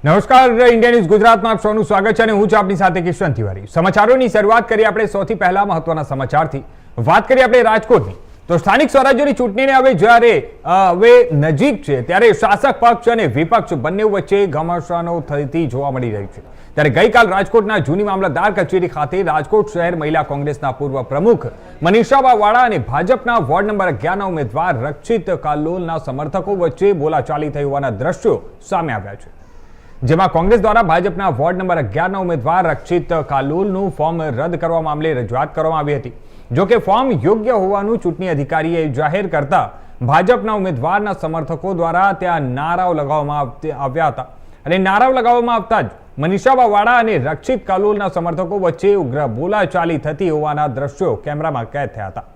નમસ્કાર, India news ગુજરાતમાં આપ સૌનું સ્વાગત છે અને હું છું આપની સાથે કિશન તિવારી। સમાચારોની શરૂઆત કરીએ આપણે સૌથી પહેલા મહત્વના સમાચારથી। વાત કરીએ આપણે રાજકોટની, તો સ્થાનિક સ્વરાજ્યની ચૂંટણીને હવે જ્યારે નજીક છે ત્યારે શાસક પક્ષ અને વિપક્ષ બંને વચ્ચે ઘમાસાનો થતી જોવા મળી રહી છે। ત્યારે ગઈકાલ રાજકોટના જૂની મામલતદાર કચેરી ખાતે રાજકોટ શહેર મહિલા કોંગ્રેસના પૂર્વ પ્રમુખ મનીષાબા વાળા અને ભાજપના વોર્ડ નંબર 11ના ઉમેદવાર રક્ષિત કાલોલના સમર્થકો વચ્ચે બોલાચાલી થઈ હોવાના દ્રશ્યો સામે આવ્યા છે, જેમાં કોંગ્રેસ દ્વારા ભાજપના વોર્ડ નંબર 11ના ઉમેદવાર રક્ષિત કાલોલનું ફોર્મ રદ કરવા મામલે રજૂઆત કરવામાં આવી હતી। જો કે ફોર્મ યોગ્ય હોવાનું ચૂંટણી અધિકારીએ જાહેર કરતા ભાજપના ઉમેદવારના સમર્થકો દ્વારા ત્યાં નારાઓ લગાવવામાં આવ્યા હતા અને નારાઓ લગાવવામાં આવતા જ મનીષાબા વાળા અને રક્ષિત કાલોલના સમર્થકો વચ્ચે ઉગ્ર બોલાચાલી થતી હોવાના દ્રશ્યો કેમેરામાં કેદ થયા હતા।